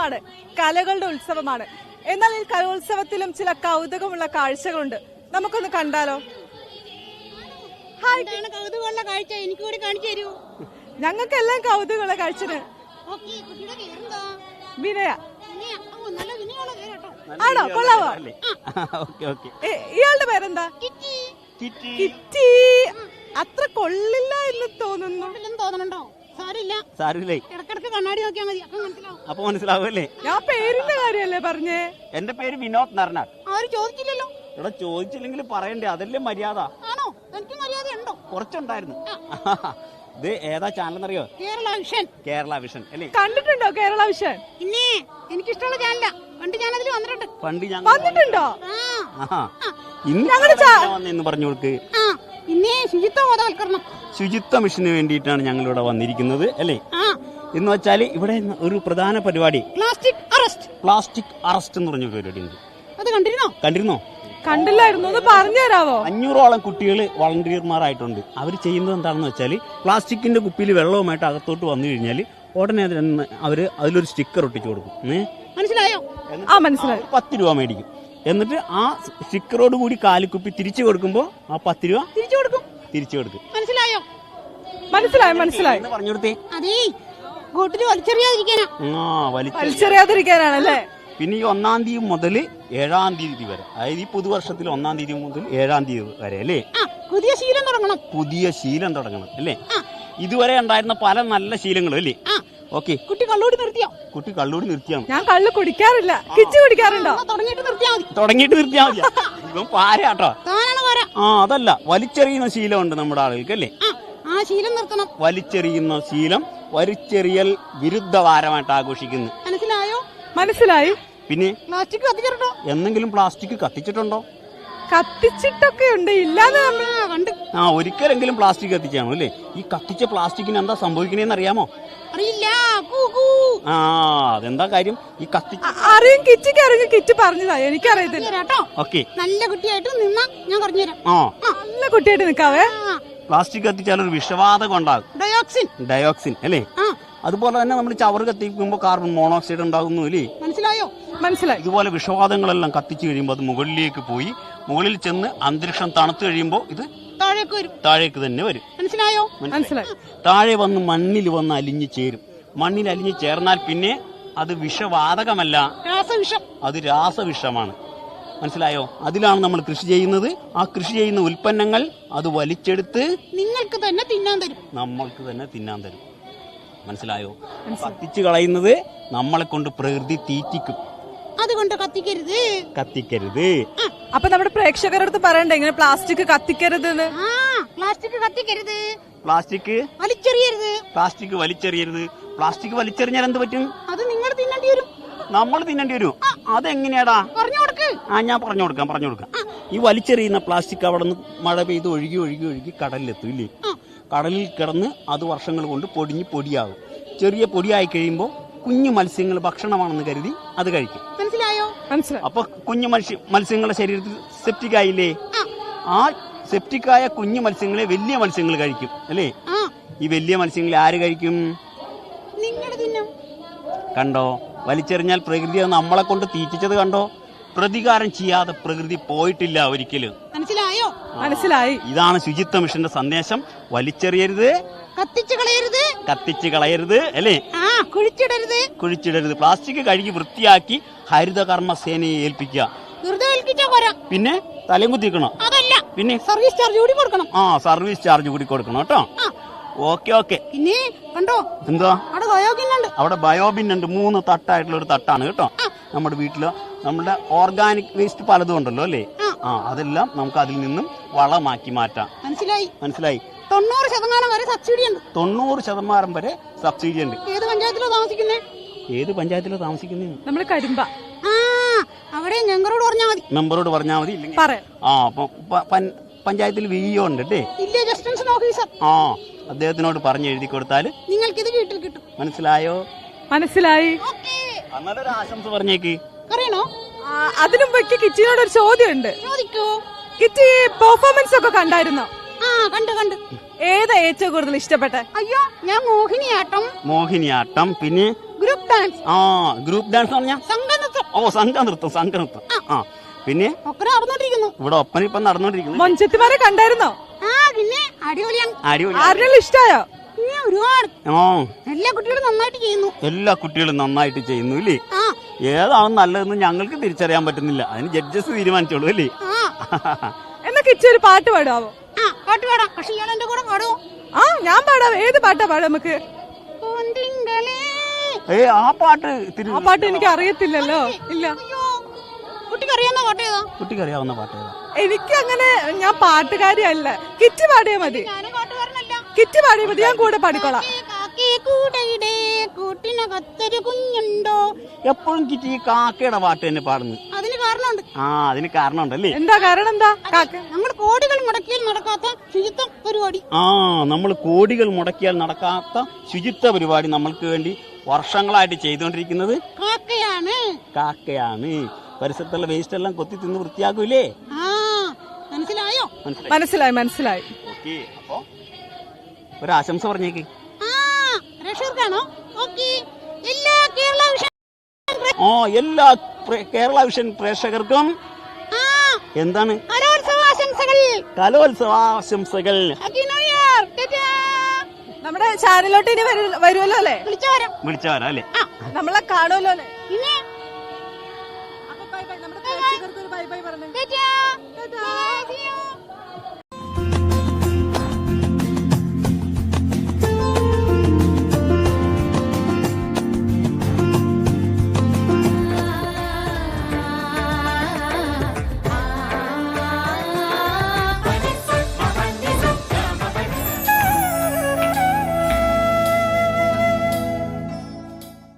ഉത്സവമാണ്, കലകളുടെ ഉത്സവമാണ്. എന്നാൽ ഈ കലോത്സവത്തിലും ചില കൗതുകമുള്ള കാഴ്ചകളുണ്ട്. നമുക്കൊന്ന് കണ്ടാലോ? കൗതുകമുള്ള കാഴ്ച എനിക്ക് കൂടി കാണിച്ചു തരൂ. ഞങ്ങൾക്കെല്ലാം കൗതുകമുള്ള കാഴ്ചന് വിനയ. ആണോ? കൊള്ളാവോ? ഇയാളുടെ പേരെന്താ? കിറ്റി. അത്ര കൊള്ളില്ല എന്ന് തോന്നുന്നുണ്ടോ? ഇടക്കിടക്ക് കണ്ണാടി നോക്കിയാൽ മതി, അപ്പൊ മനസ്സിലാവല്ലേ? ഞാൻ പേരിന്റെ കാര്യല്ലേ പറഞ്ഞേ? എന്റെ പേര് വിനോദ് നർനാട്. ആരും ചോദിച്ചില്ലല്ലോ. ഇവിടെ ചോദിച്ചില്ലെങ്കിൽ പറയണ്ടേ, അതല്ലേ മര്യാദ. ആണോ? എനിക്ക് മര്യാദ ഉണ്ടോ? കുറച്ചുണ്ടായിരുന്നു. ഇത് ഏതാ ചാനൽ എന്നറിയോ? കേരള വിഷൻ അല്ലേ? കണ്ടിട്ടുണ്ടോ കേരള വിഷൻ? പിന്നെ എനിക്കിഷ്ടമുള്ള ചാനലാ. പണ്ട് ഞാൻ അതിൽ വന്നിട്ടുണ്ട്. പണ്ട് ഞാൻ വന്നിട്ടുണ്ടോ? ഇന്ന് പറഞ്ഞു കൊടുക്ക്. പിന്നെ ശുചിത്വ ബോധവൽക്കരണം, ശുചിത്വ മിഷന് വേണ്ടിയിട്ടാണ് ഞങ്ങൾ ഇവിടെ വന്നിരിക്കുന്നത് അല്ലേ? എന്ന് വെച്ചാല് ഇവിടെ ഒരു പ്രധാന പരിപാടി പ്ലാസ്റ്റിക് അറസ്റ്റ് എന്ന് പറഞ്ഞ പരിപാടി ഉണ്ട്. അത് കണ്ടിരുന്നോ? കണ്ടില്ലായിരുന്നു. ഒന്ന് പറഞ്ഞു തരാവോ? 500ഓളം കുട്ടികൾ വളണ്ടിയർമാരായിട്ടുണ്ട്. അവർ ചെയ്യുന്നത് എന്താണെന്ന് വെച്ചാൽ പ്ലാസ്റ്റിക്കിന്റെ കുപ്പിയിൽ വെള്ളവുമായിട്ട് അകത്തോട്ട് വന്നു കഴിഞ്ഞാൽ ഉടനെ അവര് അതിലൊരു സ്റ്റിക്കർ ഒട്ടിച്ചു കൊടുക്കും. മനസ്സിലായോ? മനസ്സിലായി. 10 രൂപ മേടിക്കും. എന്നിട്ട് ആ സ്റ്റിക്കറോട് കൂടി കാലിക്കുപ്പി തിരിച്ചു കൊടുക്കുമ്പോ ആ 10 രൂപ തിരിച്ചു കൊടുക്കും. മനസ്സിലായോ? മനസ്സിലായി. പറഞ്ഞു കൊടുത്തേ. വലിച്ചെറിയാതിരിക്കാനാണല്ലേ? പിന്നെ ഈ 1-ാം തീയതി മുതൽ 7-ാം തീയതി വരെ, അതായത് ഈ പുതുവർഷത്തിൽ 1-ാം തീയതി മുതൽ 7-ാം തീയതി വരെ അല്ലേ പുതിയ ശീലം തുടങ്ങണം അല്ലേ? ഇതുവരെ ഉണ്ടായിരുന്ന പല നല്ല ശീലങ്ങളും അല്ലേ? ഓക്കെ. കുട്ടി കള്ളൂടി നിർത്തിയാണ്. ഞാൻ കള്ളു കുടിക്കാറില്ല. കിച്ചു കുടിക്കാറുണ്ടോ? തുടങ്ങിയിട്ട് നിർത്തിയാ മതി. ഇവൻ പാരാട്ടോ. അതല്ല, വലിച്ചെറിയുന്ന ശീലമുണ്ട് നമ്മുടെ ആളുകൾക്ക് അല്ലേ? ആ ശീലം നിർത്തണം. വലിച്ചെറിയുന്ന ശീലം വലിച്ചെറിയൽ വിരുദ്ധ വാരമായിട്ട് ആഘോഷിക്കുന്നു. മനസ്സിലായി. പിന്നെ പ്ലാസ്റ്റിക് കത്തിച്ചിട്ടുണ്ടോ? എന്തെങ്കിലും പ്ലാസ്റ്റിക് കത്തിച്ചിട്ടുണ്ടോ? കത്തിച്ചിട്ടൊക്കെ ഉണ്ട്. ഇല്ലാന്ന് കണ്ട്. ഒരിക്കലെങ്കിലും പ്ലാസ്റ്റിക് കത്തിച്ചാണോ അല്ലേ? ഈ കത്തിച്ച പ്ലാസ്റ്റിക്കിന് എന്താ സംഭവിക്കണേന്ന് അറിയാമോ? അറിയില്ല. അതെന്താ കാര്യം? ഈ അറിയും. കിറ്റ് പറഞ്ഞതാ, എനിക്കറിയത്തില്ല. ഓക്കെ. നല്ല കുട്ടിയായിട്ട് നിന്നാ ഞാൻ പറഞ്ഞുതരാം. നല്ല കുട്ടിയായിട്ട് നിക്കാവേ. പ്ലാസ്റ്റിക് കത്തിച്ചാൽ ഒരു വിഷവാതകം ഉണ്ടാകും, ഡയോക്സിൻ അല്ലേ? അതുപോലെ തന്നെ നമ്മൾ ചവറ് കത്തിക്കുമ്പോൾ കാർബൺ മോണോക്സൈഡ് ഉണ്ടാകുന്നു അല്ലേ? മനസ്സിലായി. ഇതുപോലെ വിഷവാതങ്ങളെല്ലാം കത്തിച്ചു കഴിയുമ്പോൾ അത് മുകളിലേക്ക് പോയി മുകളിൽ ചെന്ന് അന്തരീക്ഷം തണുത്തു കഴിയുമ്പോൾ ഇത് താഴേക്ക് തന്നെ വരും. മനസ്സിലായി. താഴെ വന്ന് മണ്ണിൽ വന്ന് അലിഞ്ഞു ചേരും. മണ്ണിൽ അലിഞ്ഞു ചേർന്നാൽ പിന്നെ അത് വിഷവാതകമല്ല, അത് രാസവിഷമാണ്. മനസ്സിലായോ? അതിലാണ് നമ്മൾ കൃഷി ചെയ്യുന്നത്. ആ കൃഷി ചെയ്യുന്ന ഉൽപ്പന്നങ്ങൾ അത് വലിച്ചെടുത്ത് നിങ്ങൾക്ക് തന്നെ തിന്നാൻ തരും, നമ്മൾക്ക് തന്നെ തിന്നാൻ തരും. മനസ്സിലായോ? കത്തിച്ചു കളയുന്നത് നമ്മളെ കൊണ്ട് പ്രകൃതി തീറ്റിക്കും. അതുകൊണ്ട് കത്തിക്കരുത്. അപ്പൊ നമ്മുടെ പ്രേക്ഷകരുടെ അടുത്ത് പറയണ്ടേ ഇങ്ങനെ പ്ലാസ്റ്റിക് കത്തിക്കരുത്? പ്ലാസ്റ്റിക് വലിച്ചെറിയരുത്. പ്ലാസ്റ്റിക് വലിച്ചെറിഞ്ഞാൽ എന്ത് പറ്റും? അത് നിങ്ങൾ തിന്നേണ്ടി വരും. നമ്മൾ തിന്നേണ്ടി വരും. അതെങ്ങനെയാടാ? ഞാൻ പറഞ്ഞു കൊടുക്കാം. ഈ വലിച്ചെറിയുന്ന പ്ലാസ്റ്റിക് അവിടെ നിന്ന് മഴ പെയ്ത് ഒഴുകി കടലിലെത്തും ഇല്ലേ? കടലിൽ കിടന്ന് അത് വർഷങ്ങൾ കൊണ്ട് പൊടിയാകും. ചെറിയ പൊടിയായി കഴിയുമ്പോൾ കുഞ്ഞു മത്സ്യങ്ങൾ ഭക്ഷണമാണെന്ന് കരുതി അത് കഴിക്കും. മനസ്സിലായോ? അപ്പൊ കുഞ്ഞു മത്സ്യങ്ങളുടെ ശരീരത്തിൽ സെപ്റ്റിക് ആയില്ലേ? ആ സെപ്റ്റിക്കായ കുഞ്ഞു മത്സ്യങ്ങളെ വലിയ മത്സ്യങ്ങൾ കഴിക്കും അല്ലേ? ഈ വലിയ മത്സ്യങ്ങളെ ആര് കഴിക്കും? കണ്ടോ? വലിച്ചെറിഞ്ഞാൽ പ്രകൃതി നമ്മളെ കൊണ്ട് തീറ്റിച്ചത് കണ്ടോ? പ്രതികാരം ചെയ്യാതെ പ്രകൃതി പോയിട്ടില്ല ഒരിക്കലും. മനസ്സിലായി. ഇതാണ് ശുചിത്വ മിഷന്റെ സന്ദേശം. വലിച്ചെറിയരുത്, കത്തിച്ചു കളയരുത് അല്ലേ? കുഴിച്ചിടരുത്. പ്ലാസ്റ്റിക് കഴുകി വൃത്തിയാക്കി ഹരിതകർമ്മ സേനയെ ഏൽപ്പിക്കുക. പിന്നെ തലയും കുത്തിക്കണം. പിന്നെ സർവീസ് ചാർജ് കൂടി കൊടുക്കണം കേട്ടോ. ഓക്കെ. പിന്നെ കണ്ടോ എന്താ അവിടെ ബയോബിൻ ഉണ്ട്. 3 തട്ടായിട്ടുള്ള ഒരു തട്ടാണ് കേട്ടോ. നമ്മുടെ വീട്ടില് നമ്മുടെ ഓർഗാനിക് വേസ്റ്റ് പലതും ഉണ്ടല്ലോ അല്ലേ? അതെല്ലാം നമുക്ക് അതിൽ നിന്നും വളമാക്കി മാറ്റാം. മനസ്സിലായി. 90% വരെ സബ്സിഡി ഉണ്ട്. 90% വരെ സബ്സിഡി ഉണ്ട്. ഏത് പഞ്ചായത്തിലോ താമസിക്കുന്നേ? നമ്മള് കരിമ്പ. അവിടെ മെമ്പറോട് പറഞ്ഞാൽ മതി. പഞ്ചായത്തിൽ വിഇഒ ഉണ്ട് കേട്ടേ, അദ്ദേഹത്തിനോട് പറഞ്ഞു എഴുതി കൊടുത്താൽ നിങ്ങൾക്ക് ഇത് വീട്ടിൽ കിട്ടും. മനസ്സിലായി. നല്ലൊരു ആശംസ പറഞ്ഞേക്ക്. അതിനു മുമ്പ് കിറ്റിനോട് ഒരു ചോദ്യമുണ്ട്. കിറ്റി പെർഫോമൻസ് ഒക്കെ കണ്ടായിരുന്നോ? കണ്ടു. ഏതാ ഏറ്റവും കൂടുതൽ ഇഷ്ടപ്പെട്ടെ? അയ്യോ, ഞാൻ മോഹിനിയാട്ടം. പിന്നെ ഗ്രൂപ്പ് ഡാൻസ്. ആ ഗ്രൂപ്പ് ഡാൻസ് പറഞ്ഞാ സംഘനൃത്തം. ഓ സംഘനൃത്തം. ആ പിന്നെ ഒക്കെ നടന്നോണ്ടിരിക്കുന്നു. ഇവിടെ ഒപ്പന ഇപ്പൊ നടന്നോണ്ടിരിക്കുന്നു. മൊഞ്ചത്തിമാരെ കണ്ടായിരുന്നോ? ആ പിന്നെ അടിപൊളിയാണ്. അടിപൊളി. ആരെങ്കിലും ഇഷ്ടായോ? പിന്നെ ഒരുപാട് ആ എല്ലാ കുട്ടികളും നന്നായിട്ട് ചെയ്യുന്നു. എല്ലാ കുട്ടികളും നന്നായിട്ട് ചെയ്യുന്നു ഇല്ലേ? ആ ഏതാണ് നല്ലതെന്ന് ഞങ്ങൾക്ക് തിരിച്ചറിയാൻ പറ്റുന്നില്ല. അതിന് ജഡ്ജസ് തീരുമാനിച്ചോളൂ അല്ലേ? ആ എന്നാ കിച്ചു ഒരു പാട്ട് പാടാവോ? ആ പാട്ട് പാടാം. പക്ഷെ ഇയാൾ എന്റെ കൂടെ പാടുമോ? ആ ഞാൻ പാടാം. ഏത് പാട്ടാ പാടാം നമുക്ക്? പൂന്തിങ്കളേ. ആ പാട്ട് ആ പാട്ട് എനിക്ക് അറിയത്തില്ലല്ലോ. ഇല്ല, അയ്യോ, കുട്ടിക്ക് അറിയാവുന്ന പാട്ട് ഏതാ? കുട്ടിക്ക് അറിയാവുന്ന പാട്ട് ഏതാ? എനിക്ക് അങ്ങനെ ഞാൻ പാട്ടുകാരിയല്ല. കിറ്റ് പാടിയാ മതി. ഞാനും പാട്ടുകാരനല്ല. കിറ്റ് പാടിയാ മതി, ഞാൻ കൂടെ പാടിക്കോളാം. കാക്കേ കൂടയുടെ കൂട്ടിനകത്തൊരു കുഞ്ഞുണ്ടോ. എപ്പോഴും കിറ്റി ഈ കാക്കയുടെ പാട്ട് തന്നെ പാടുന്നു. അതിന് കാരണമുണ്ട്. ആ അതിന് കാരണമുണ്ടല്ലേ? എന്താ കാരണം? എന്താ കാക്ക? നമ്മൾ കോടികൾ മുടക്കിയാൽ നടക്കാത്ത ശുചിത്വ പരിപാടി. ആ നമ്മൾ കോടികൾ മുടക്കിയാൽ നടക്കാത്ത ശുചിത്വ പരിപാടി നമ്മൾക്ക് വേണ്ടി വർഷങ്ങളായിട്ട് ചെയ്തുകൊണ്ടിരിക്കുന്നത് കാക്കയാണ്. പരിസരത്തുള്ള വേസ്റ്റ് എല്ലാം കൊത്തി തിന്ന് വൃത്തിയാക്കൂലേ? ആ മനസ്സിലായോ? മനസ്സിലായി. ഓക്കെ, അപ്പൊ ഒരു ആശംസ പറഞ്ഞേക്ക്. ആ രക്ഷകർക്കാണോ? ഓക്കെ. എല്ലാ കേരള വിഷൻ എല്ലാ കേരള വിഷൻ പ്രേക്ഷകർക്കും എന്താണ് കലോത്സവാശംസകൾ. നമ്മുടെ ചാനലിലോട്ട് ഇനി വരുമല്ലോ അല്ലേ? വിളിച്ചവരാ അല്ലേ? നമ്മളെ കാണുമല്ലോ അല്ലേ? പിന്നെ അപ്പൊ ബൈ ബൈ. നമ്മുടെ പ്രേക്ഷകർക്ക് ഒരു ബൈ ബൈ പറഞ്ഞു.